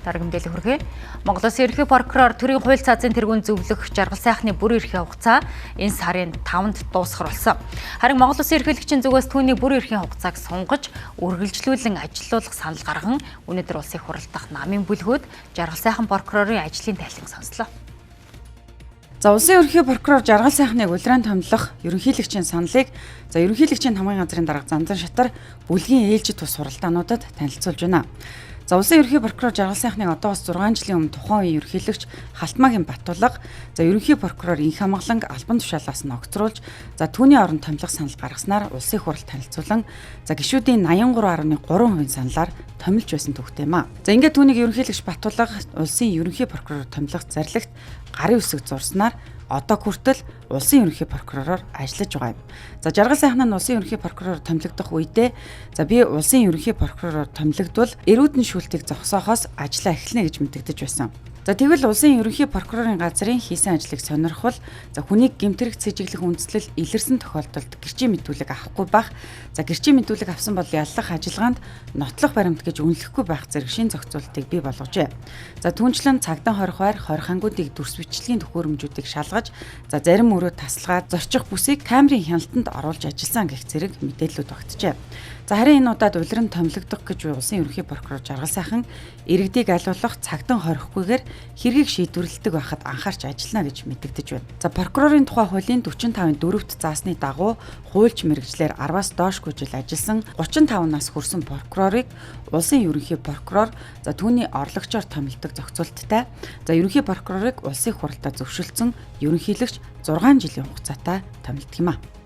дарга мэдээлэл хүргэе. Монгол Улсын ерөнхий прокурор төрийн хууль цаазын тэргүүн зөвлөх жаргал сайхны бүр эрхийн хугацаа энэ сарын 5-нд дуусгар болсон. Харин Монгол Улсын ерөнхийлөгчийн зүгээс түүний бүр эрхийн хугацааг сунгаж үргэлжлүүлэн ажиллуулах санал гарган өнөөдөр улсын хурал дахь намын бүлгүүд жаргал сайхан прокурорын ажлын тайлан сонслоо. За улсын ерөнхий прокурор жаргал сайхныг улиран томилох ерөнхийлөгчийн саналыг ерөнхийлөгчийн хамгийн газрын дарга Занзан Шатар бүлгийн ээлжид тус суралдаануудад танилцуулж байна. За улсын ерөнхий прокурор жаргал сайхныг одоос 6 жилийн өмнө тухайн үеийн ерөнхийлөгч Халтмаагийн Батулга ерөнхий прокурор Инх Амгаланг албан тушаалаас нь огцруулж түүний оронд томилох санал гаргаснаар улсын хурал танилцуулан гишүүдийн 83.3% саналаар томилж байсан төвхтэй юм а. Ингээд түүнийг ерөнхийлөгч Батулга улсын ерөнхий прокурор томилох зарлагт гарын үсэг зурснаар одоо хүртэл улсын ерөнхий прокуророор ажиллаж байгаа юм. Жаргал сайхан нь улсын ерөнхий прокуророор томилогдох үедээ би улсын ерөнхий прокуророор томилогдвол эрүүдэн шүүлтийг зогсоохоос ажиллаа эхэлнэ гэж мэдэгдэж байсан. Тэгвэл улсын ерөнхий прокурорын газрын хийсэн ажлыг сонирхвол хүнийг гэмтэрэг цэжиглэх үндслэл илэрсэн тохиолдолд гэрчийн мэдүүлэг авахгүй байх, гэрчийн мэдүүлэг авсан бол яллах ажиллагаанд нотлох баримт гэж үнэлэхгүй байх зэрэг шин зохицуултыг бий болгожээ. Түүнчлэн цагдаа хорих байр хорихангуудыг дүрс бичлэгийн төхөөрөмжүүдийг шалгаж, зарим өрөө тасалгаад зорчих бүсийг камерын хяналтанд оруулж ажилласан гэх зэрэг мэдээллүүд багтжээ. Харин энэ удаад улиран томилогдох гэж улсын ерөнхий прокурор жаргал сайхан иргэдийг алуулах цагдаа хорихгүйгээр хэргийг шийдвэрлэдэг байхад анхаарч ажиллана гэж мэдэгдэж байна. Прокурорын тухай хуулийн 45-ын 4-т заасны дагуу хуульч мэргэжлэр 10-аас доошгүй жил ажилласан 35 нас хүрсэн прокурорыг улсын ерөнхий прокурор түүний орлогчоор томилдог зохицуулттай ерөнхий прокурорыг улсын хуралдаа зөвшөөрсөн ерөнхийлөгч 6 жилийн хугацаатай томилдог юм а.